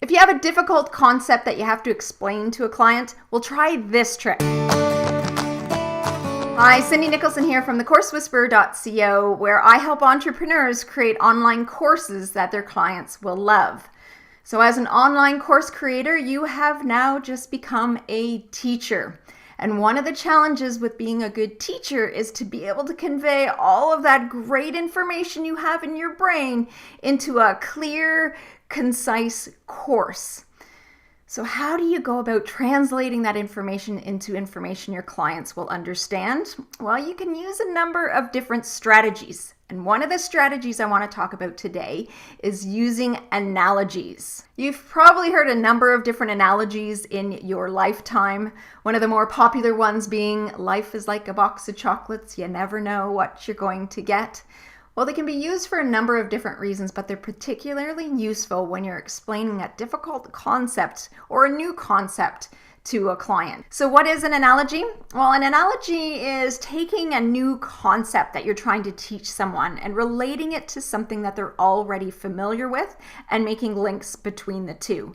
If you have a difficult concept that you have to explain to a client, we'll try this trick. Hi, Cindy Nicholson here from thecoursewhisperer.co, where I help entrepreneurs create online courses that their clients will love. So as an online course creator, you have now just become a teacher. And one of the challenges with being a good teacher is to be able to convey all of that great information you have in your brain into a clear, concise course. So how do you go about translating that information into information your clients will understand? Well, you can use a number of different strategies. And one of the strategies I want to talk about today is using analogies. You've probably heard a number of different analogies in your lifetime. One of the more popular ones being, life is like a box of chocolates, you never know what you're going to get. Well, they can be used for a number of different reasons, but they're particularly useful when you're explaining a difficult concept or a new concept to a client. So what is an analogy? Well, an analogy is taking a new concept that you're trying to teach someone and relating it to something that they're already familiar with and making links between the two.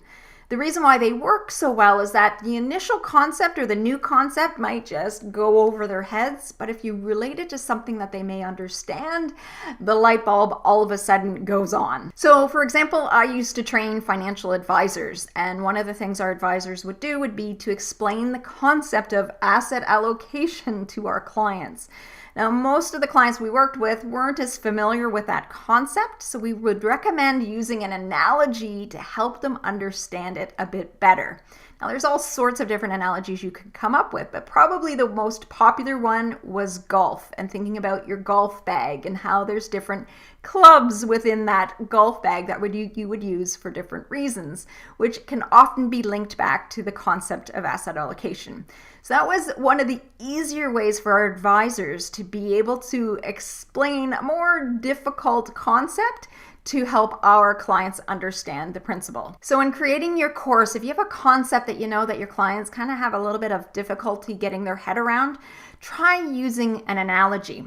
The reason why they work so well is that the initial concept or the new concept might just go over their heads, but if you relate it to something that they may understand, the light bulb all of a sudden goes on. So for example, I used to train financial advisors, and one of the things our advisors would do would be to explain the concept of asset allocation to our clients. Now, most of the clients we worked with weren't as familiar with that concept, so we would recommend using an analogy to help them understand it a bit better. Now, there's all sorts of different analogies you could come up with, but probably the most popular one was golf, and thinking about your golf bag and how there's different clubs within that golf bag that you would use for different reasons, which can often be linked back to the concept of asset allocation. So that was one of the easier ways for our advisors to be able to explain a more difficult concept to help our clients understand the principle. So in creating your course, if you have a concept that you know that your clients kind of have a little bit of difficulty getting their head around, try using an analogy.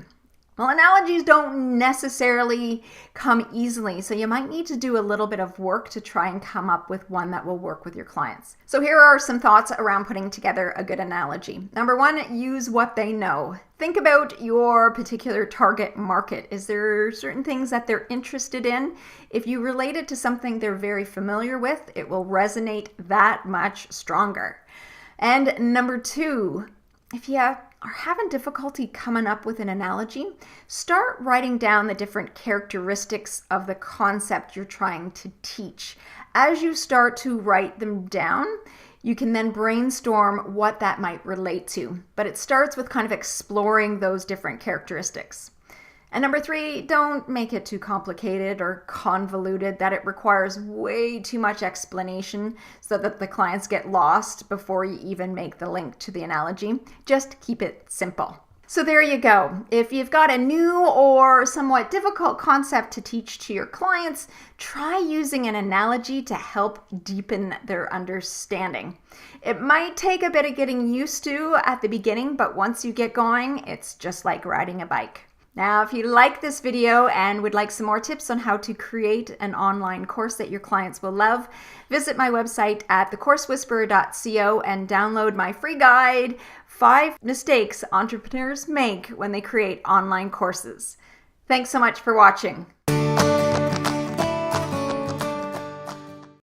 Well, analogies don't necessarily come easily, so you might need to do a little bit of work to try and come up with one that will work with your clients. So here are some thoughts around putting together a good analogy. Number one, use what they know. Think about your particular target market. Is there certain things that they're interested in? If you relate it to something they're very familiar with, it will resonate that much stronger. And number two, if you are having difficulty coming up with an analogy, start writing down the different characteristics of the concept you're trying to teach. As you start to write them down, you can then brainstorm what that might relate to. But it starts with kind of exploring those different characteristics. And number three, don't make it too complicated or convoluted that it requires way too much explanation so that the clients get lost before you even make the link to the analogy. Just keep it simple. So there you go. If you've got a new or somewhat difficult concept to teach to your clients, try using an analogy to help deepen their understanding. It might take a bit of getting used to at the beginning, but once you get going, it's just like riding a bike. Now, if you like this video and would like some more tips on how to create an online course that your clients will love, visit my website at thecoursewhisperer.co and download my free guide, 5 Mistakes Entrepreneurs Make When They Create Online Courses. Thanks so much for watching.